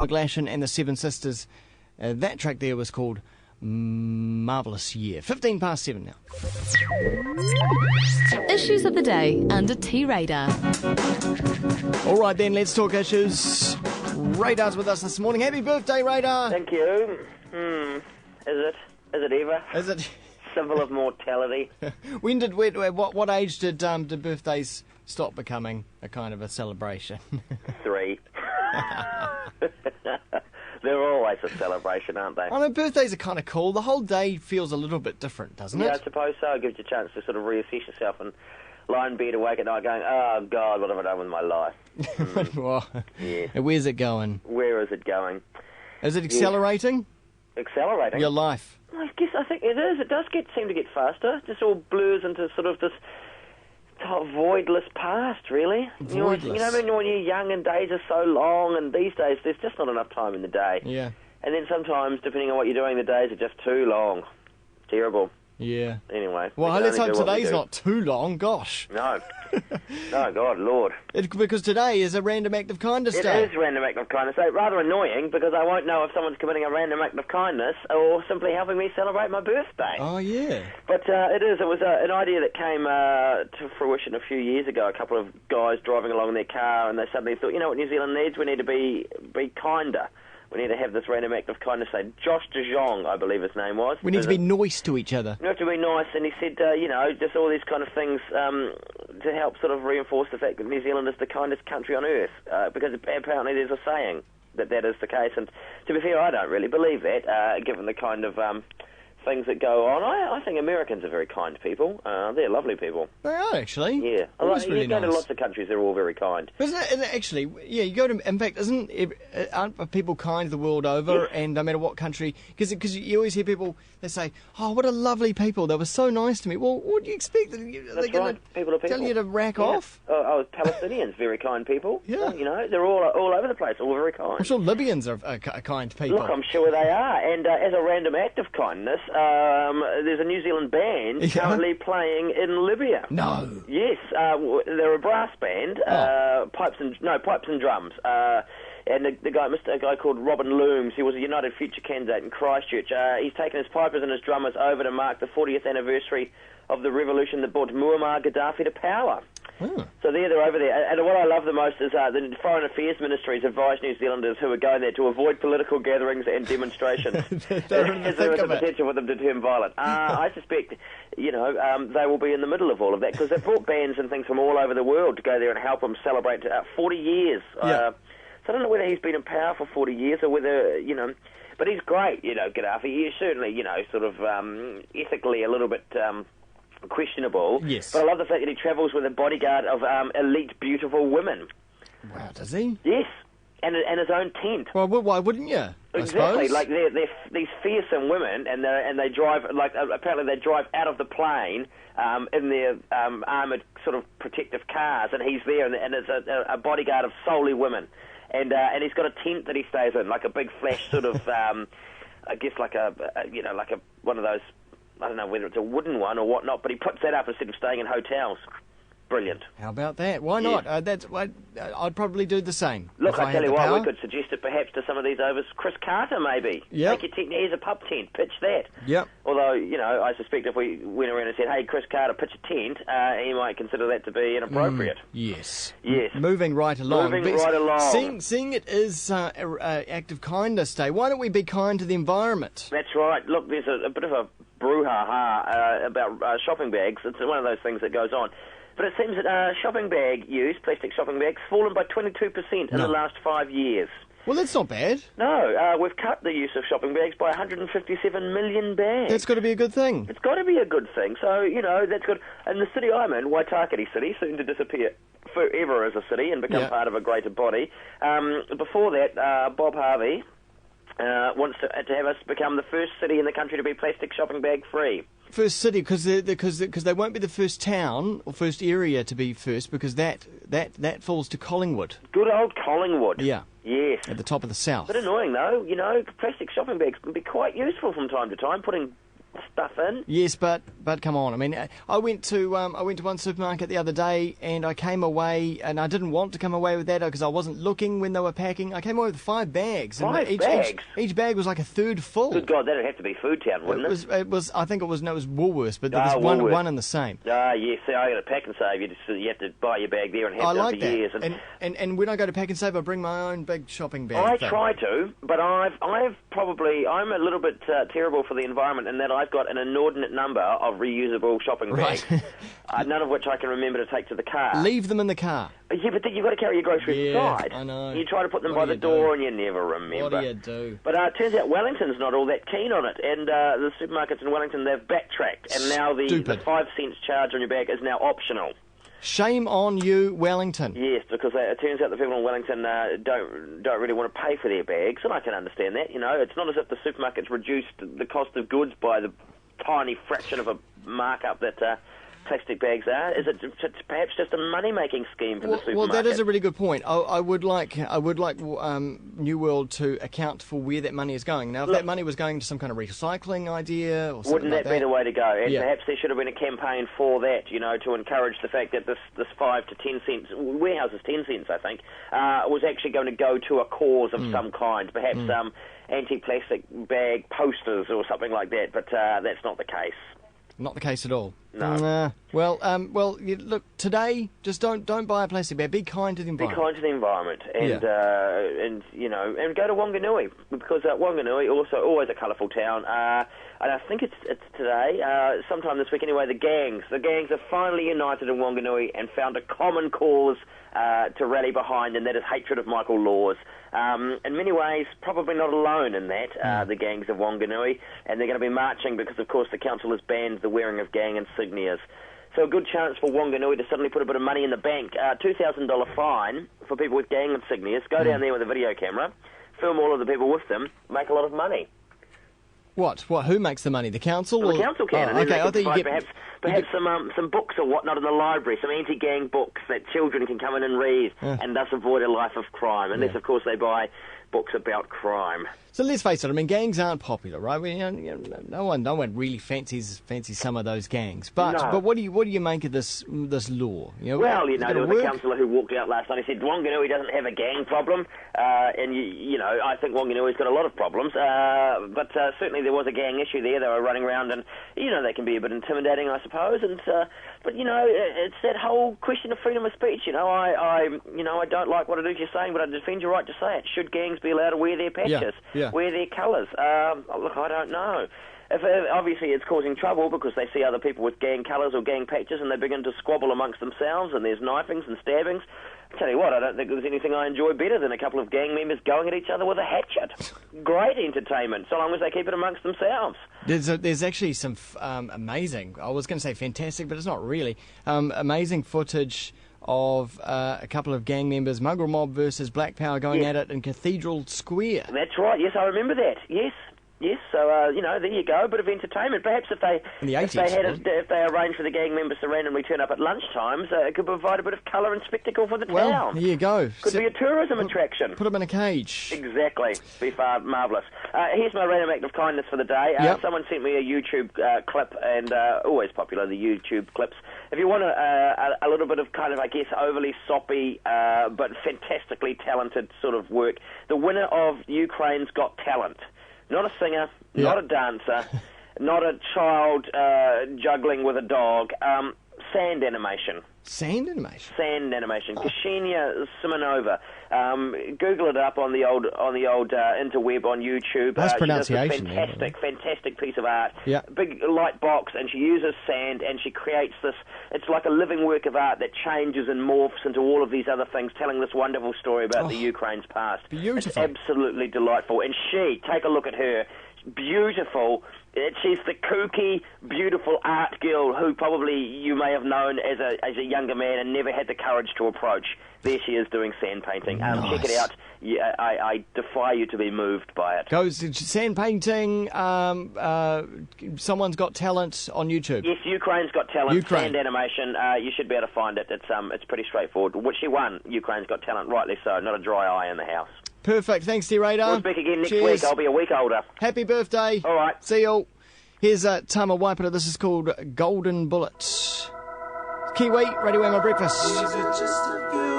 McGlashan and the Seven Sisters. That track there was called Marvellous Year. 7:15 now. Issues of the day under T-Radar. All right then, let's talk issues. Radar's with us this morning. Happy birthday, Radar. Thank you. Is it ever? Is it? Symbol of mortality. What age did birthdays stop becoming a kind of a celebration? 3. They're always a celebration, aren't they? I know, birthdays are kind of cool. The whole day feels a little bit different, doesn't it? Yeah, I suppose so. It gives you a chance to sort of reassess yourself and lie in bed awake at night going, oh, God, what have I done with my life? Well, yeah. Where's it going? Where is it going? Is it accelerating? Accelerating? Your life? I think it is. It does seem to get faster. Just all blurs into sort of this voidless past, really. Voidless. You know, when you're young and days are so long, and these days there's just not enough time in the day. Yeah. And then sometimes, depending on what you're doing, the days are just too long. Terrible. Yeah. Anyway. Well, let's hope today's not too long. Gosh. No. No, God, Lord. Because today is a random act of kindness day. It is a random act of kindness day. Rather annoying, because I won't know if someone's committing a random act of kindness or simply helping me celebrate my birthday. Oh, yeah. But it is. It was an idea that came to fruition a few years ago. A couple of guys driving along in their car, and they suddenly thought, you know what New Zealand needs? We need to be kinder. We need to have this random act of kindness day. Josh de Jong, I believe his name was. We need to be nice to each other. We have to be nice, and he said, just all these kind of things to help sort of reinforce the fact that New Zealand is the kindest country on earth, because apparently there's a saying that is the case, and to be fair, I don't really believe that, given the kind of things that go on. I think Americans are very kind people. They're lovely people. They are, actually. Yeah. Really you go to nice. lots of countries, they're all very kind. Isn't it actually, yeah, you go to, in fact, aren't people kind the world over, Yes. and no matter what country, because you always hear people, they say, oh, what a lovely people, they were so nice to me. Well, what do you expect? Are they That's going right. People are people. tell you to rack Yeah. off? Palestinians, very kind people. Yeah. They're all over the place, all very kind. I'm sure Libyans are kind people. Look, I'm sure they are. And as a random act of kindness, there's a New Zealand band currently playing in Libya. No. Yes, they're a brass band, pipes and drums. And a guy called Robin Looms, he was a United Future candidate in Christchurch. He's taken his pipers and his drummers over to mark the 40th anniversary of the revolution that brought Muammar Gaddafi to power. So they're over there. And what I love the most is the Foreign Affairs Ministries advised New Zealanders who are going there to avoid political gatherings and demonstrations as there is a potential for them to turn violent. I suspect, they will be in the middle of all of that, because they've brought bands and things from all over the world to go there and help them celebrate 40 years. Yeah. So I don't know whether he's been in power for 40 years or whether, but he's great, Gaddafi. He's certainly, sort of ethically a little bit questionable. Yes. But I love the fact that he travels with a bodyguard of elite, beautiful women. Wow, does he? Yes, and his own tent. Well, why wouldn't you? Exactly, like they're these fearsome women, and they drive, apparently they drive out of the plane in their armoured sort of protective cars, and he's there, and it's a bodyguard of solely women. And he's got a tent that he stays in, like a big flash sort of, I guess like a one of those, I don't know whether it's a wooden one or whatnot, but he puts that up instead of staying in hotels. Brilliant. How about that? Why not? I'd probably do the same. Look, I tell you what, power. we could suggest it perhaps to some of these overs. Chris Carter, maybe. Yep. Make your tent, here's a pub tent, pitch that. Yep. Although, I suspect if we went around and said, hey, Chris Carter, pitch a tent, he might consider that to be inappropriate. Yes. Yes. Moving right along. Seeing it is Act of Kindness Day, why don't we be kind to the environment? That's right. Look, there's a bit of a brouhaha about shopping bags. It's one of those things that goes on. But it seems that shopping bag use, plastic shopping bags, fallen by 22% in the last 5 years. Well, that's not bad. No, we've cut the use of shopping bags by 157 million bags. That's got to be a good thing. It's got to be a good thing. So, that's good. And the city I'm in, Waitakere City, soon to disappear forever as a city and become part of a greater body. Before that, Bob Harvey wants to have us become the first city in the country to be plastic shopping bag free. First city, because they won't be the first town or first area to be first, because that falls to Collingwood. Good old Collingwood. Yeah. Yes. At the top of the south. Bit annoying though, plastic shopping bags can be quite useful from time to time, putting stuff in. Yes, but But come on, I mean, I went to one supermarket the other day, and I came away, and I didn't want to come away with that because I wasn't looking when they were packing. I came away with 5 bags. Five bags? Each bag was like a third full. Good God, that'd have to be Food Town, wouldn't it? It was. I think it was. No, it was Woolworths, but there's one and the same. Yes. See, I got a Pack and Save. You have to buy your bag there and have it for years. And when I go to Pack and Save, I bring my own big shopping bag. I try to, but I'm a little bit terrible for the environment in that I've got an inordinate number of reusable shopping bags, none of which I can remember to take to the car. Leave them in the car. Yeah, but then you've got to carry your groceries inside. I know. You try to put them by the door and you never remember. What do you do? But it turns out Wellington's not all that keen on it, and the supermarkets in Wellington, they've backtracked, and now the 5 cents charge on your bag is now optional. Shame on you, Wellington. Yes, because it turns out the people in Wellington don't really want to pay for their bags, and I can understand that. You know, it's not as if the supermarkets reduced the cost of goods by the tiny fraction of a markup that plastic bags are. Is it perhaps just a money-making scheme for the supermarket? Well, that is a really good point. I would like New World to account for where that money is going. Now, if that money was going to some kind of recycling idea or something wouldn't that be the way to go? And yeah. Perhaps there should have been a campaign for that, you know, to encourage the fact that this 5 to 10 cents, warehouse is 10 cents, I think, was actually going to go to a cause of some kind, perhaps anti-plastic bag posters or something like that, but that's not the case. Not the case at all. No. Well, look, today, just don't buy a plastic bag. Be kind to the environment. Be kind to the environment, and you know, and go to Wanganui, because Wanganui also always a colourful town. And I think it's today, sometime this week anyway. The gangs have finally united in Wanganui and found a common cause to rally behind, and that is hatred of Michael Laws. In many ways, probably not alone in that, the gangs of Wanganui, and they're going to be marching because, of course, the council has banned the wearing of gang insignias. So a good chance for Wanganui to suddenly put a bit of money in the bank. $2,000 fine for people with gang insignias. Go down there with a video camera, film all of the people with them, make a lot of money. What? Who makes the money? The council? Well, the council can. Oh, okay, I thought you get perhaps some books or whatnot in the library, some anti-gang books that children can come in and read, and thus avoid a life of crime. Unless, of course, they buy books about crime. So let's face it. I mean, gangs aren't popular, right? No one really fancies some of those gangs. But what do you make of this law? You know, well, you know, there was a councillor who walked out last night. He said Wanganui doesn't have a gang problem, and you know, I think Wanganui's got a lot of problems. But certainly there was a gang issue there. They were running around, and you know, they can be a bit intimidating, I suppose. And but you know, it's that whole question of freedom of speech. You know, I don't like what it is you're saying, but I defend your right to say it. Should gangs be allowed to wear their patches? Yeah. Wear their colours? Look, I don't know. Obviously it's causing trouble because they see other people with gang colours or gang patches and they begin to squabble amongst themselves, and there's knifings and stabbings. I tell you what, I don't think there's anything I enjoy better than a couple of gang members going at each other with a hatchet. Great entertainment, so long as they keep it amongst themselves. There's actually some amazing, I was going to say fantastic, but it's not really, amazing footage of a couple of gang members, Mongrel Mob versus Black Power, going at it in Cathedral Square. That's right, yes, I remember that, yes. Yes, so, you know, there you go, a bit of entertainment. Perhaps if they arrange for the gang members to randomly turn up at lunchtimes, it could provide a bit of colour and spectacle for the town. Well, there you go. Could be a tourism attraction. Put them in a cage. Exactly. Be marvellous. Here's my random act of kindness for the day. Someone sent me a YouTube clip, and always popular, the YouTube clips. If you want a little bit of kind of, I guess, overly soppy but fantastically talented sort of work, the winner of Ukraine's Got Talent. Not a singer, not a dancer, not a child juggling with a dog. Sand animation. Sand animation? Sand animation. Ksenia Simonova. Google it up on the old interweb on YouTube. Nice pronunciation. Fantastic piece of art. Yeah. Big light box, and she uses sand, and she creates this. It's like a living work of art that changes and morphs into all of these other things, telling this wonderful story about the Ukraine's past. Beautiful. It's absolutely delightful. And take a look at her. Beautiful. She's the kooky, beautiful art girl who probably you may have known as a younger man and never had the courage to approach. There she is doing sand painting. Nice. Check it out. Yeah, I defy you to be moved by it. Goes sand painting. Someone's Got Talent on YouTube. Yes, Ukraine's Got Talent. Sand animation. You should be able to find it. It's pretty straightforward. Which she won. Ukraine's Got Talent. Rightly so. Not a dry eye in the house. Perfect. Thanks, T-Radar. We'll speak again next week. I'll be a week older. Happy birthday. All right. See you all. Here's Tama Waipara. This is called Golden Bullet. Kiwi, Radio Wammo Breakfast. Is it just a few